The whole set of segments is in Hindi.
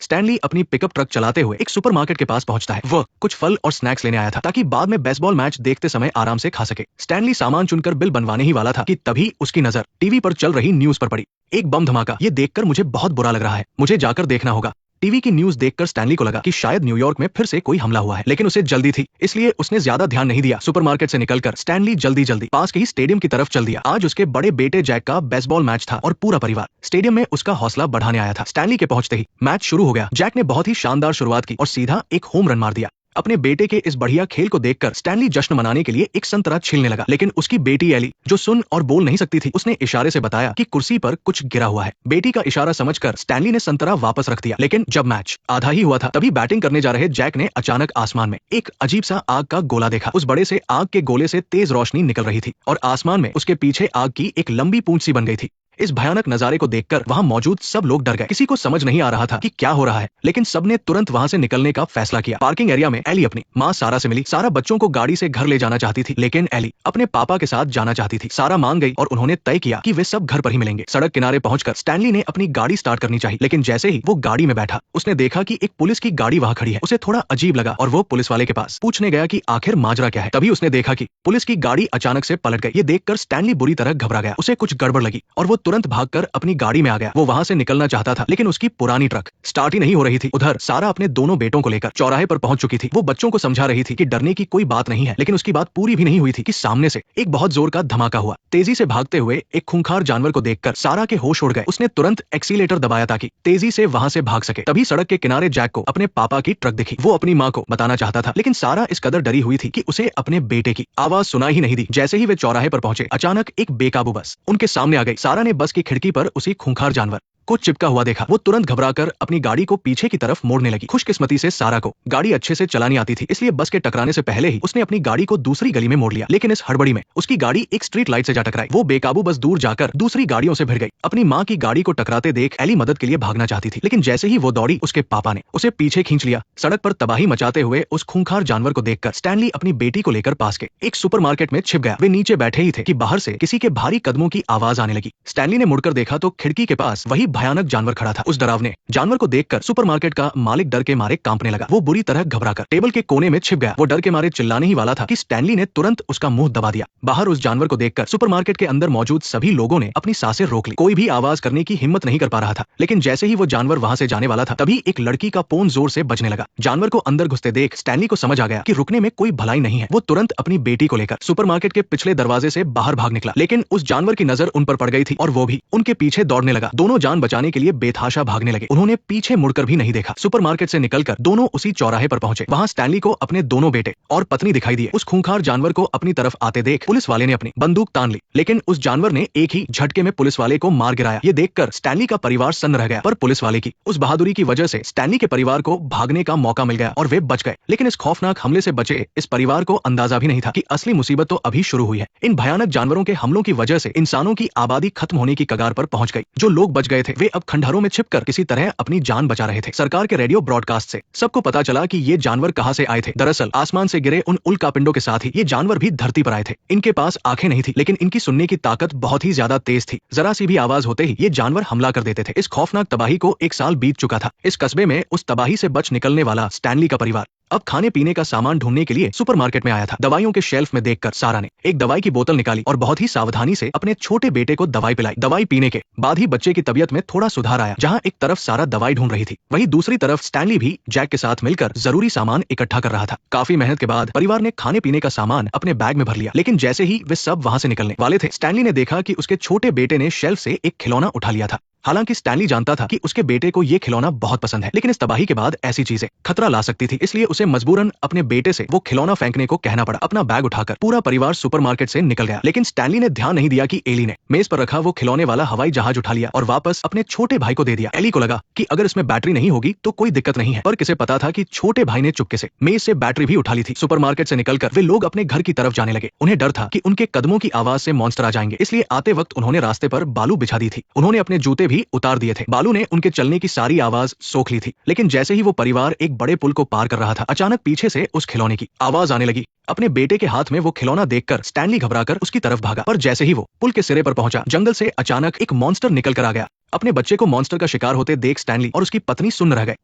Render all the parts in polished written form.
स्टैनली अपनी पिकअप ट्रक चलाते हुए एक सुपरमार्केट के पास पहुंचता है। वह कुछ फल और स्नैक्स लेने आया था ताकि बाद में बेसबॉल मैच देखते समय आराम से खा सके। स्टैनली सामान चुनकर बिल बनवाने ही वाला था कि तभी उसकी नजर टीवी पर चल रही न्यूज पर पड़ी। एक बम धमाका। ये देखकर मुझे बहुत बुरा लग रहा है, मुझे जाकर देखना होगा। टीवी की न्यूज देखकर स्टैनली को लगा कि शायद न्यूयॉर्क में फिर से कोई हमला हुआ है, लेकिन उसे जल्दी थी, इसलिए उसने ज्यादा ध्यान नहीं दिया। सुपरमार्केट से निकलकर स्टैनली जल्दी पास के ही स्टेडियम की तरफ चल दिया। आज उसके बड़े बेटे जैक का बेसबॉल मैच था और पूरा परिवार स्टेडियम में उसका हौसला बढ़ाने आया था। स्टैनली के पहुंचते ही मैच शुरू हो गया। जैक ने बहुत ही शानदार शुरुआत की और सीधा एक होम रन मार दिया। अपने बेटे के इस बढ़िया खेल को देखकर स्टैनली जश्न मनाने के लिए एक संतरा छीलने लगा, लेकिन उसकी बेटी एली, जो सुन और बोल नहीं सकती थी, उसने इशारे से बताया कि कुर्सी पर कुछ गिरा हुआ है। बेटी का इशारा समझकर स्टैनली ने संतरा वापस रख दिया, लेकिन जब मैच आधा ही हुआ था तभी बैटिंग करने जा रहे जैक ने अचानक आसमान में एक अजीब सा आग का गोला देखा। उस बड़े से आग के गोले से तेज रोशनी निकल रही थी और आसमान में उसके पीछे आग की एक लंबी पूंछ सी बन गई थी। इस भयानक नजारे को देखकर वहां मौजूद सब लोग डर गए। किसी को समझ नहीं आ रहा था कि क्या हो रहा है, लेकिन सबने तुरंत वहां से निकलने का फैसला किया। पार्किंग एरिया में एली अपनी माँ सारा से मिली। सारा बच्चों को गाड़ी से घर ले जाना चाहती थी, लेकिन एली अपने पापा के साथ जाना चाहती थी। सारा मान गई और उन्होंने तय किया कि वे सब घर पर ही मिलेंगे। सड़क किनारे पहुंचकर स्टैनली ने अपनी गाड़ी स्टार्ट करनी चाहिए, लेकिन जैसे ही वो गाड़ी में बैठा उसने देखा कि एक पुलिस की गाड़ी वहां खड़ी है। उसे थोड़ा अजीब लगा और वो पुलिस वाले के पास पूछने गया कि आखिर माजरा क्या है। तभी उसने देखा कि पुलिस की गाड़ी अचानक से पलट गई। ये देखकर स्टैनली बुरी तरह घबरा गया। उसे कुछ गड़बड़ लगी और वो तुरंत भागकर अपनी गाड़ी में आ गया। वो वहां से निकलना चाहता था, लेकिन उसकी पुरानी ट्रक स्टार्ट ही नहीं हो रही थी। उधर सारा अपने दोनों बेटों को लेकर चौराहे पर पहुंच चुकी थी। वो बच्चों को समझा रही थी कि डरने की कोई बात नहीं है, लेकिन उसकी बात पूरी भी नहीं हुई थी कि सामने से एक बहुत जोर का धमाका हुआ। तेजी से भागते हुए एक खूंखार जानवर को देखकर सारा के होश उड़ गए। उसने तुरंत एक्सीलेटर दबाया ताकि तेजी से वहां से भाग सके। तभी सड़क के किनारे जैक को अपने पापा की ट्रक दिखी। वो अपनी माँ को बताना चाहता था, लेकिन सारा इस कदर डरी हुई थी कि उसे अपने बेटे की आवाज सुनाई ही नहीं दी। जैसे ही वे चौराहे पर पहुंचे, अचानक एक बेकाबू बस उनके सामने आ गई। सारा ने बस की खिड़की पर उसी खूंखार जानवर को चिपका हुआ देखा। वो तुरंत घबराकर अपनी गाड़ी को पीछे की तरफ मोड़ने लगी। खुशकिस्मती से सारा को गाड़ी अच्छे से चलानी आती थी, इसलिए बस के टकराने से पहले ही उसने अपनी गाड़ी को दूसरी गली में मोड़ लिया। लेकिन इस हड़बड़ी में उसकी गाड़ी एक स्ट्रीट लाइट से जा टकराई। वो बेकाबू बस दूर जाकर दूसरी गाड़ियों से भिड़ गई। अपनी माँ की गाड़ी को टकराते देख एली मदद के लिए भागना चाहती थी, लेकिन जैसे ही वो दौड़ी उसके पापा ने उसे पीछे खींच लिया। सड़क पर तबाही मचाते हुए उस खूंखार जानवर को देखकर स्टैनली अपनी बेटी को लेकर पास के एक सुपरमार्केट में छिप गया। वे नीचे बैठे ही थे कि बाहर से किसी के भारी कदमों की आवाज आने लगी। स्टैनली ने मुड़कर देखा तो खिड़की के पास वही भयानक जानवर खड़ा था। उस डरावने जानवर को देखकर सुपरमार्केट का मालिक डर के मारे कांपने लगा। वो बुरी तरह घबराकर टेबल के कोने में छिप गया। वो डर के मारे चिल्लाने ही वाला था कि स्टैनली ने तुरंत उसका मुंह दबा दिया। बाहर उस जानवर को देखकर सुपरमार्केट के अंदर मौजूद सभी लोगों ने अपनी सांसें रोक ली। कोई भी आवाज करने की हिम्मत नहीं कर पा रहा था, लेकिन जैसे ही वो जानवर वहां से जाने वाला था तभी एक लड़की का पोन जोर से बजने लगा। जानवर को अंदर घुसते देख स्टैनली को समझ आ गया कि रुकने में कोई भलाई नहीं है। वो तुरंत अपनी बेटी को लेकर सुपरमार्केट के पिछले दरवाजे से बाहर भाग निकला, लेकिन उस जानवर की नजर उन पर पड़ गई थी और वो भी उनके पीछे दौड़ने लगा। दोनों जान बचाने के लिए बेतहाशा भागने लगे। उन्होंने पीछे मुड़कर भी नहीं देखा। सुपरमार्केट से निकलकर दोनों उसी चौराहे पर पहुंचे। वहां स्टैनली को अपने दोनों बेटे और पत्नी दिखाई दिए। उस खूंखार जानवर को अपनी तरफ आते देख पुलिस वाले ने अपनी बंदूक तान ली, लेकिन उस जानवर ने एक ही झटके में पुलिस वाले को मार गिराया। ये देखकर स्टैनली का परिवार सन्न रह गया, पर पुलिस वाले की उस बहादुरी की वजह से स्टैनली के परिवार को भागने का मौका मिल गया और वे बच गए। लेकिन इस खौफनाक हमले से बचे इस परिवार को अंदाजा भी नहीं था कि असली मुसीबत तो अभी शुरू हुई है। इन भयानक जानवरों के हमलों की वजह से इंसानों की आबादी खत्म होने की कगार पर पहुंच गई। जो लोग बच गए थे वे अब खंडहरों में छिपकर किसी तरह अपनी जान बचा रहे थे। सरकार के रेडियो ब्रॉडकास्ट से सबको पता चला कि ये जानवर कहां से आए थे। दरअसल आसमान से गिरे उन उल्कापिंडों के साथ ही ये जानवर भी धरती पर आए थे। इनके पास आंखें नहीं थी, लेकिन इनकी सुनने की ताकत बहुत ही ज्यादा तेज थी। जरा सी भी आवाज होते ही ये जानवर हमला कर देते थे। इस खौफनाक तबाही को एक साल बीत चुका था। इस कस्बे में उस तबाही से बच निकलने वाला स्टैनली का परिवार अब खाने पीने का सामान ढूंढने के लिए सुपरमार्केट में आया था। दवाइयों के शेल्फ में देखकर सारा ने एक दवाई की बोतल निकाली और बहुत ही सावधानी से अपने छोटे बेटे को दवाई पिलाई। दवाई पीने के बाद ही बच्चे की तबीयत में थोड़ा सुधार आया। जहां एक तरफ सारा दवाई ढूंढ रही थी, वहीं दूसरी तरफ स्टैनली भी जैक के साथ मिलकर जरूरी सामान इकट्ठा कर रहा था। काफी मेहनत के बाद परिवार ने खाने पीने का सामान अपने बैग में भर लिया, लेकिन जैसे ही वे सब वहां से निकलने वाले थे, स्टैनली ने देखा कि उसके छोटे बेटे ने शेल्फ से एक खिलौना उठा लिया था। हालांकि स्टैनली जानता था कि उसके बेटे को ये खिलौना बहुत पसंद है, लेकिन इस तबाही के बाद ऐसी चीजें खतरा ला सकती थी, इसलिए उसे मजबूरन अपने बेटे से वो खिलौना फेंकने को कहना पड़ा। अपना बैग उठाकर पूरा परिवार सुपरमार्केट से निकल गया, लेकिन स्टैनली ने ध्यान नहीं दिया कि एली ने मेज पर रखा वो खिलौने वाला हवाई जहाज उठा लिया और वापस अपने छोटे भाई को दे दिया। एली को लगा कि अगर इसमें बैटरी नहीं होगी तो कोई दिक्कत नहीं है, पर किसे पता था कि छोटे भाई ने चुपके से मेज से बैटरी भी उठा ली थी। सुपरमार्केट से निकलकर वे लोग अपने घर की तरफ जाने लगे। उन्हें डर था कि उनके कदमों की आवाज से मॉन्स्टर आ जाएंगे, इसलिए आते वक्त उन्होंने रास्ते पर बालू बिछा दी थी। उन्होंने अपने जूते भी उतार दिए थे। बालू ने उनके चलने की सारी आवाज सोख ली थी, लेकिन जैसे ही वो परिवार एक बड़े पुल को पार कर रहा था, अचानक पीछे से उस खिलौने की आवाज आने लगी। अपने बेटे के हाथ में वो खिलौना देखकर स्टैनली घबराकर उसकी तरफ भागा, पर जैसे ही वो पुल के सिरे पर पहुंचा, जंगल से अचानक एक मॉन्स्टर निकल कर आ गया। अपने बच्चे को मॉन्स्टर का शिकार होते देख स्टैनली और उसकी पत्नी सुन्न रह गए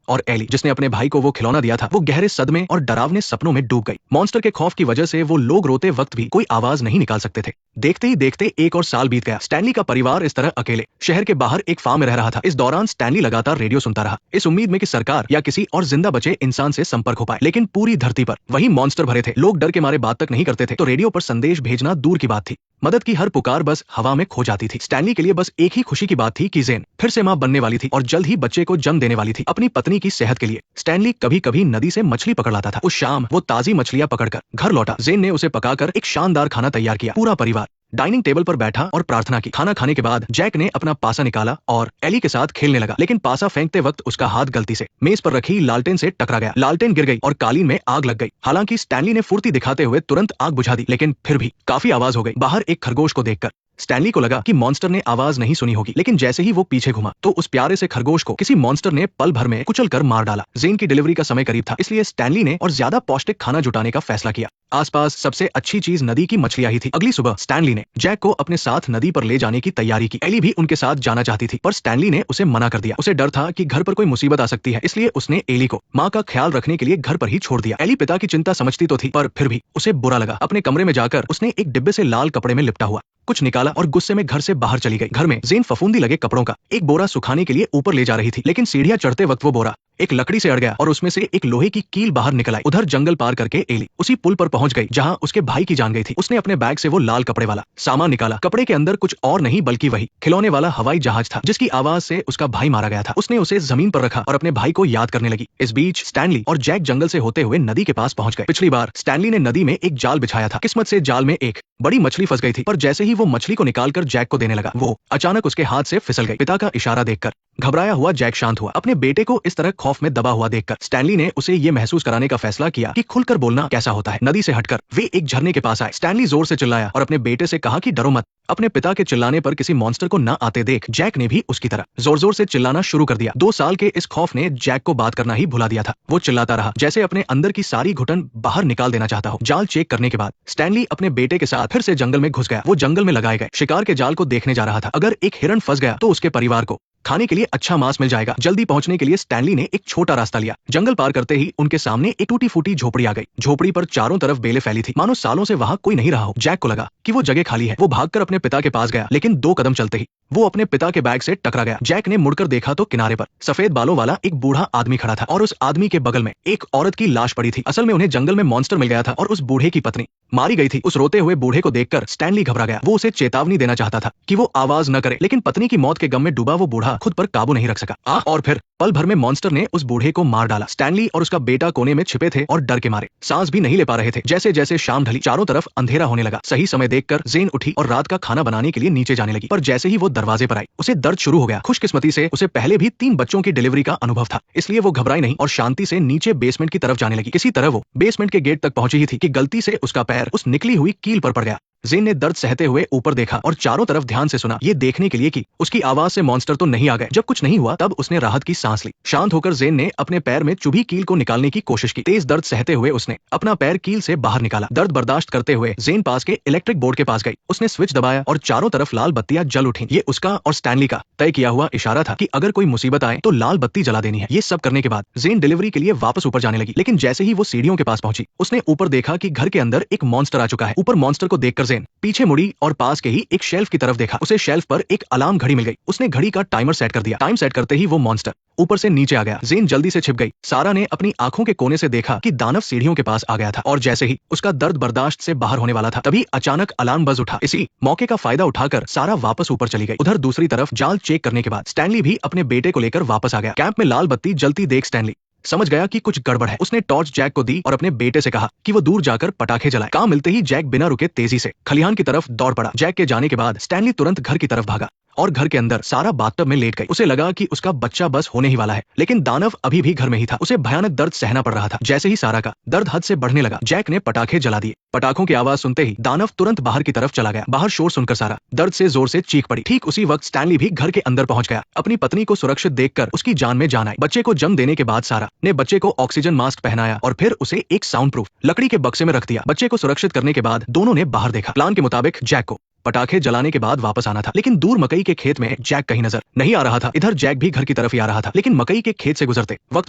और एली, जिसने अपने भाई को वो खिलौना दिया था, वो गहरे सदमे और डरावने सपनों में डूब गई। मॉन्स्टर के खौफ की वजह से वो लोग रोते वक्त भी कोई आवाज नहीं निकाल सकते थे। देखते ही देखते 1 और साल बीत गया। स्टैनली का परिवार इस तरह अकेले शहर के बाहर एक फार्म में रह रहा था। इस दौरान स्टैनली लगातार रेडियो सुनता रहा, इस उम्मीद में कि सरकार या किसी और जिंदा बचे इंसान से संपर्क हो पाए। लेकिन पूरी धरती पर वही मॉन्स्टर भरे थे। लोग डर के मारे बात तक नहीं करते थे, तो रेडियो पर संदेश भेजना दूर की बात थी। मदद की हर पुकार बस हवा में खो जाती थी। स्टैनली के लिए बस एक ही खुशी की बात थी कि जेन फिर से मां बनने वाली थी और जल्द ही बच्चे को जन्म देने वाली थी। अपनी पत्नी की सेहत के लिए स्टैनली कभी कभी नदी से मछली पकड़ लाता था। उस शाम वो ताजी मछलियां पकड़कर घर लौटा। जेन ने उसे पकाकर एक शानदार खाना तैयार किया। पूरा परिवार डाइनिंग टेबल पर बैठा और प्रार्थना की। खाना खाने के बाद जैक ने अपना पासा निकाला और एली के साथ खेलने लगा, लेकिन पासा फेंकते वक्त उसका हाथ गलती से मेज पर रखी लालटेन से टकरा गया। लालटेन गिर गई और कालीन में आग लग गई। हालांकि स्टैनली ने फुर्ती दिखाते हुए तुरंत आग बुझा दी, लेकिन फिर भी काफी आवाज हो गई। बाहर एक खरगोश को देखकर स्टैनली को लगा कि मॉन्स्टर ने आवाज नहीं सुनी होगी, लेकिन जैसे ही वो पीछे घुमा तो उस प्यारे से खरगोश को किसी मॉन्स्टर ने पल भर में कुचल कर मार डाला। जेन की डिलीवरी का समय करीब था, इसलिए स्टैनली ने और ज्यादा पौष्टिक खाना जुटाने का फैसला किया। आसपास सबसे अच्छी चीज नदी की मछलियां ही थी। अगली सुबह स्टैनली ने जैक को अपने साथ नदी पर ले जाने की तैयारी की। एली भी उनके साथ जाना चाहती थी, पर स्टैनली ने उसे मना कर दिया। उसे डर था कि घर पर कोई मुसीबत आ सकती है, इसलिए उसने एली को माँ का ख्याल रखने के लिए घर पर ही छोड़ दिया। एली पिता की चिंता समझती तो थी, पर फिर भी उसे बुरा लगा। अपने कमरे में जाकर उसने एक डिब्बे से लाल कपड़े में लिपटा हुआ कुछ निकाला और गुस्से में घर से बाहर चली गई। घर में जेन फफूंदी लगे कपड़ों का एक बोरा सुखाने के लिए ऊपर ले जा रही थी, लेकिन सीढ़ियां चढ़ते वक्त वो बोरा एक लकड़ी से अड़ गया और उसमें से एक लोहे की कील बाहर निकल आई। उधर जंगल पार करके एली उसी पुल पर पहुंच गई जहां उसके भाई की जान गई थी। उसने अपने बैग से वो लाल कपड़े वाला सामान निकाला। कपड़े के अंदर कुछ और नहीं बल्कि वही खिलौने वाला हवाई जहाज था, जिसकी आवाज से उसका भाई मारा गया था। उसने उसे जमीन पर रखा और अपने भाई को याद करने लगी। इस बीच स्टैनली और जैक जंगल से होते हुए नदी के पास पहुंच गए। पिछली बार स्टैनली ने नदी में एक जाल बिछाया था। किस्मत से जाल में एक बड़ी मछली फंस गई थी, पर जैसे ही वो मछली को निकालकर जैक को देने लगा, वो अचानक उसके हाथ से फिसल गई। पिता का इशारा देखकर घबराया हुआ जैक शांत हुआ। अपने बेटे को इस तरह खौफ में दबा हुआ देखकर स्टैनली ने उसे ये महसूस कराने का फैसला किया कि खुलकर बोलना कैसा होता है। नदी से हटकर वे एक झरने के पास आए। स्टैनली जोर से चिल्लाया और अपने बेटे से कहा कि डरो मत। अपने पिता के चिल्लाने पर किसी मॉन्स्टर को न आते देख जैक ने भी उसकी तरह जोर जोर से चिल्लाना शुरू कर दिया। 2 साल के इस खौफ ने जैक को बात करना ही भुला दिया था। वो चिल्लाता रहा जैसे अपने अंदर की सारी घुटन बाहर निकाल देना चाहता हो। जाल चेक करने के बाद स्टैनली अपने बेटे के साथ फिर से जंगल में घुस गया। वो जंगल में लगाए गए शिकार के जाल को देखने जा रहा था। अगर एक हिरण फंस गया तो उसके परिवार को खाने के लिए अच्छा मांस मिल जाएगा। जल्दी पहुंचने के लिए स्टैनली ने एक छोटा रास्ता लिया। जंगल पार करते ही उनके सामने एक टूटी फूटी झोपड़ी आ गई। झोपड़ी पर चारों तरफ बेलें फैली थी, मानो सालों से वहां कोई नहीं रहा हो। जैक को लगा कि वो जगह खाली है। वो भागकर अपने पिता के पास गया, लेकिन 2 कदम चलते ही वो अपने पिता के बैग से टकरा गया। जैक ने मुड़कर देखा तो किनारे पर सफेद बालों वाला एक बूढ़ा आदमी खड़ा था और उस आदमी के बगल में एक औरत की लाश पड़ी थी। असल में उन्हें जंगल में मॉन्स्टर मिल गया था और उस बूढ़े की पत्नी मारी गई थी। उस रोते हुए बूढ़े को देखकर स्टैनली घबरा गया। वो उसे चेतावनी देना चाहता था कि वो आवाज न करे, लेकिन पत्नी की मौत के गम में डूबा वो बूढ़ा खुद पर काबू नहीं रख सका। और फिर पल भर में मॉन्स्टर ने उस बूढ़े को मार डाला। स्टैनली और उसका बेटा कोने में छिपे थे और डर के मारे सांस भी नहीं ले पा रहे थे। जैसे जैसे शाम ढली, चारों तरफ अंधेरा होने लगा। सही समय देखकर जेन उठी और रात का खाना बनाने के लिए नीचे जाने लगी, पर जैसे ही वो दरवाजे पर आई उसे दर्द शुरू हो गया। खुशकिस्मती से उसे पहले भी 3 बच्चों की डिलीवरी का अनुभव था, इसलिए वो घबराई नहीं और शांति से नीचे बेसमेंट की तरफ जाने लगी। किसी तरह वो बेसमेंट के गेट तक पहुंची ही थी कि गलती से उसका पैर उस निकली हुई कील पर पड़ गया। जेन ने दर्द सहते हुए ऊपर देखा और चारों तरफ ध्यान से सुना, ये देखने के लिए कि उसकी आवाज से मॉन्स्टर तो नहीं आ गए। जब कुछ नहीं हुआ तब उसने राहत की सांस ली। शांत होकर जेन ने अपने पैर में चुभी कील को निकालने की कोशिश की। तेज दर्द सहते हुए उसने अपना पैर कील से बाहर निकाला। दर्द बर्दाश्त करते हुए जेन पास के इलेक्ट्रिक बोर्ड के पास गई। उसने स्विच दबाया और चारों तरफ लाल बत्तियां जल उठी। ये उसका और स्टैनली का तय किया हुआ इशारा था कि अगर कोई मुसीबत आए तो लाल बत्ती जला देनी है। ये सब करने के बाद जेन डिलीवरी के लिए वापस ऊपर जाने लगी, लेकिन जैसे ही वो सीढ़ियों के पास पहुंची उसने ऊपर देखा कि घर के अंदर एक मॉन्स्टर आ चुका है। ऊपर मॉन्स्टर को देखकर जेन पीछे मुड़ी और पास के ही एक शेल्फ की तरफ देखा। उसे शेल्फ पर एक अलार्म घड़ी मिल गई। उसने घड़ी का टाइमर सेट कर दिया। टाइम सेट करते ही वो मॉन्स्टर ऊपर से नीचे आ गया। जेन जल्दी से छिप गई। सारा ने अपनी आंखों के कोने से देखा कि दानव सीढ़ियों के पास आ गया था और जैसे ही उसका दर्द बर्दाश्त से बाहर होने वाला था तभी अचानक अलार्म बज उठा। इसी मौके का फायदा उठाकर सारा वापस ऊपर चली गई। उधर दूसरी तरफ जाल चेक करने के बाद स्टैनली भी अपने बेटे को लेकर वापस आ गया। कैंप में लाल बत्ती जलती देख स्टैनली समझ गया कि कुछ गड़बड़ है। उसने टॉर्च जैक को दी और अपने बेटे से कहा कि वो दूर जाकर पटाखे जलाए। काम मिलते ही जैक बिना रुके तेजी से खलिहान की तरफ दौड़ पड़ा। जैक के जाने के बाद स्टैनली तुरंत घर की तरफ भागा और घर के अंदर सारा बाथटब में लेट गई। उसे लगा कि उसका बच्चा बस होने ही वाला है, लेकिन दानव अभी भी घर में ही था। उसे भयानक दर्द सहना पड़ रहा था। जैसे ही सारा का दर्द हद से बढ़ने लगा जैक ने पटाखे जला दिए। पटाखों की आवाज सुनते ही दानव तुरंत बाहर की तरफ चला गया। बाहर शोर सुनकर सारा दर्द से जोर से चीख पड़ी। ठीक उसी वक्त स्टैनली भी घर के अंदर पहुंच गया। अपनी पत्नी को सुरक्षित देखकर उसकी जान में जान आई। बच्चे को जन्म देने के बाद सारा ने बच्चे को ऑक्सीजन मास्क पहनाया और फिर उसे एक साउंड प्रूफ लकड़ी के बक्से में रख दिया। बच्चे को सुरक्षित करने के बाद दोनों ने बाहर देखा। प्लान के मुताबिक जैक को पटाखे जलाने के बाद वापस आना था, लेकिन दूर मकई के खेत में जैक कहीं नजर नहीं आ रहा था। इधर जैक भी घर की तरफ ही आ रहा था, लेकिन मकई के खेत से गुजरते वक्त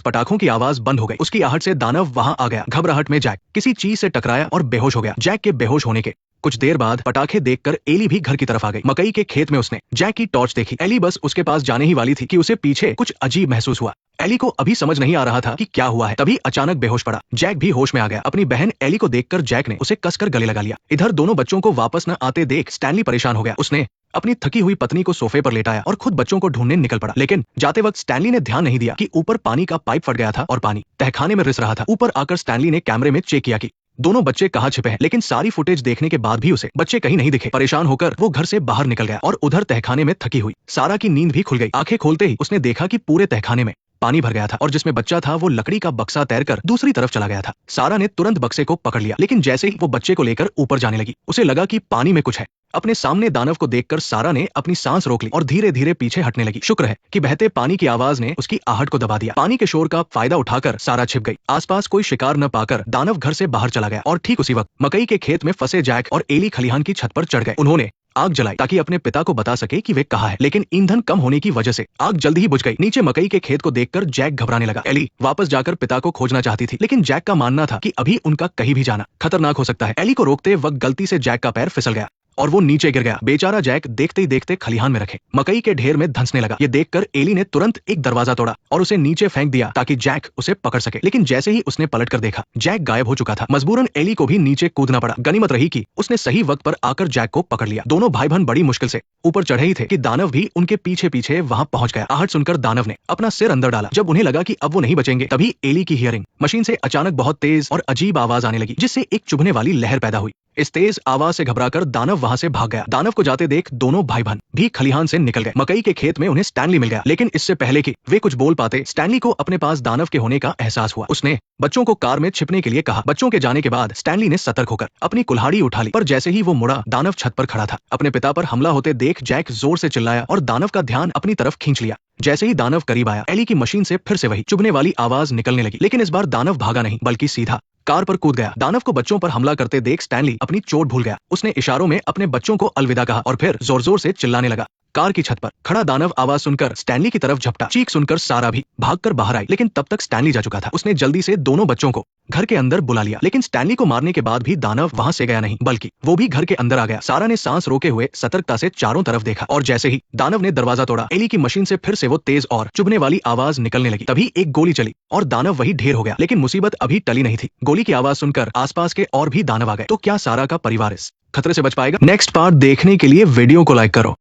पटाखों की आवाज बंद हो गई। उसकी आहट से दानव वहां आ गया। घबराहट में जैक किसी चीज से टकराया और बेहोश हो गया। जैक के बेहोश होने के कुछ देर बाद पटाखे देखकर एली भी घर की तरफ आ गई। मकई के खेत में उसने जैक की टॉर्च देखी। एली बस उसके पास जाने ही वाली थी कि उसे पीछे कुछ अजीब महसूस हुआ। एली को अभी समझ नहीं आ रहा था कि क्या हुआ है, तभी अचानक बेहोश पड़ा। जैक भी होश में आ गया। अपनी बहन एली को देखकर जैक ने उसे कसकर गले लगा लिया। इधर दोनों बच्चों को वापस न आते देख स्टैनली परेशान हो गया। उसने अपनी थकी हुई पत्नी को सोफे पर लेटाया और खुद बच्चों को ढूंढने निकल पड़ा। लेकिन जाते वक्त स्टैनली ने ध्यान नहीं दिया कि ऊपर पानी का पाइप फट गया था और पानी तहखाने में रिस रहा था। ऊपर आकर स्टैनली ने कैमरे में चेक किया कि दोनों बच्चे कहाँ छिपे हैं, लेकिन सारी फुटेज देखने के बाद भी उसे बच्चे कहीं नहीं दिखे। परेशान होकर वो घर से बाहर निकल गया और उधर तहखाने में थकी हुई सारा की नींद भी खुल गई। आंखें खोलते ही उसने देखा कि पूरे तहखाने में पानी भर गया था और जिसमें बच्चा था वो लकड़ी का बक्सा तैरकर दूसरी तरफ चला गया था। सारा ने तुरंत बक्से को पकड़ लिया, लेकिन जैसे ही वो बच्चे को लेकर ऊपर जाने लगी उसे लगा कि पानी में कुछ है। अपने सामने दानव को देखकर सारा ने अपनी सांस रोक ली और धीरे धीरे पीछे हटने लगी। शुक्र है कि बहते पानी की आवाज ने उसकी आहट को दबा दिया। पानी के शोर का फायदा उठाकर सारा छिप गई। आसपास कोई शिकार न पाकर दानव घर से बाहर चला गया और ठीक उसी वक्त मकई के खेत में फंसे जैक और एली खलिहान की छत पर चढ़ गए। उन्होंने आग जलाई ताकि अपने पिता को बता सके कि वे कहाँ है, लेकिन ईंधन कम होने की वजह से आग जल्दी ही बुझ गई। नीचे मकई के खेत को देखकर जैक घबराने लगा। एली वापस जाकर पिता को खोजना चाहती थी, लेकिन जैक का मानना था कि अभी उनका कहीं भी जाना खतरनाक हो सकता है। एली को रोकते वक्त गलती से जैक का पैर फिसल गया और वो नीचे गिर गया। बेचारा जैक देखते ही देखते खलिहान में रखे मकई के ढेर में धंसने लगा। ये देखकर एली ने तुरंत एक दरवाजा तोड़ा और उसे नीचे फेंक दिया ताकि जैक उसे पकड़ सके, लेकिन जैसे ही उसने पलटकर देखा जैक गायब हो चुका था। मजबूरन एली को भी नीचे कूदना पड़ा। गनीमत रही कि उसने सही वक्त पर आकर जैक को पकड़ लिया। दोनों भाई बहन बड़ी मुश्किल से ऊपर चढ़े ही थे कि दानव भी उनके पीछे पीछे वहां पहुंच गया। आहट सुनकर दानव ने अपना सिर अंदर डाला। जब उन्हें लगा कि अब वो नहीं बचेंगे, तभी एली की हियरिंग मशीन से अचानक बहुत तेज और अजीब आवाज आने लगी, जिससे एक चुभने वाली लहर पैदा हुई। इस तेज आवाज से घबराकर दानव वहां से भाग गया। दानव को जाते देख दोनों भाई बहन भी खलिहान से निकल गए। मकई के खेत में उन्हें स्टैनली मिल गया, लेकिन इससे पहले कि वे कुछ बोल पाते, स्टैनली को अपने पास दानव के होने का एहसास हुआ। उसने बच्चों को कार में छिपने के लिए कहा। बच्चों के जाने के बाद स्टैनली ने सतर्क होकर अपनी कुल्हाड़ी उठा ली, पर जैसे ही वो मुड़ा दानव छत पर खड़ा था। अपने पिता पर हमला होते देख जैक जोर से चिल्लाया और दानव का ध्यान अपनी तरफ खींच लिया। जैसे ही दानव करीब आया, एली की मशीन से फिर से वही चुभने वाली आवाज निकलने लगी, लेकिन इस बार दानव भागा नहीं बल्कि सीधा कार पर कूद गया। दानव को बच्चों पर हमला करते देख स्टैनली अपनी चोट भूल गया। उसने इशारों में अपने बच्चों को अलविदा कहा और फिर जोर जोर से चिल्लाने लगा। कार की छत पर खड़ा दानव आवाज सुनकर स्टैनली की तरफ झपटा। चीख सुनकर सारा भी भागकर बाहर आई, लेकिन तब तक स्टैनली जा चुका था। उसने जल्दी से दोनों बच्चों को घर के अंदर बुला लिया, लेकिन स्टैनली को मारने के बाद भी दानव वहां से गया नहीं, बल्कि वो भी घर के अंदर आ गया। सारा ने सांस रोके हुए सतर्कता से चारों तरफ देखा और जैसे ही दानव ने दरवाजा तोड़ा, एली की मशीन से फिर से वो तेज और चुभने वाली आवाज निकलने लगी। तभी एक गोली चली और दानव वही ढेर हो गया, लेकिन मुसीबत अभी टली नहीं थी। गोली की आवाज सुनकर आसपास के और भी दानव आ गए। तो क्या सारा का परिवार इस खतरे से बच पाएगा? नेक्स्ट पार्ट देखने के लिए वीडियो को लाइक करो।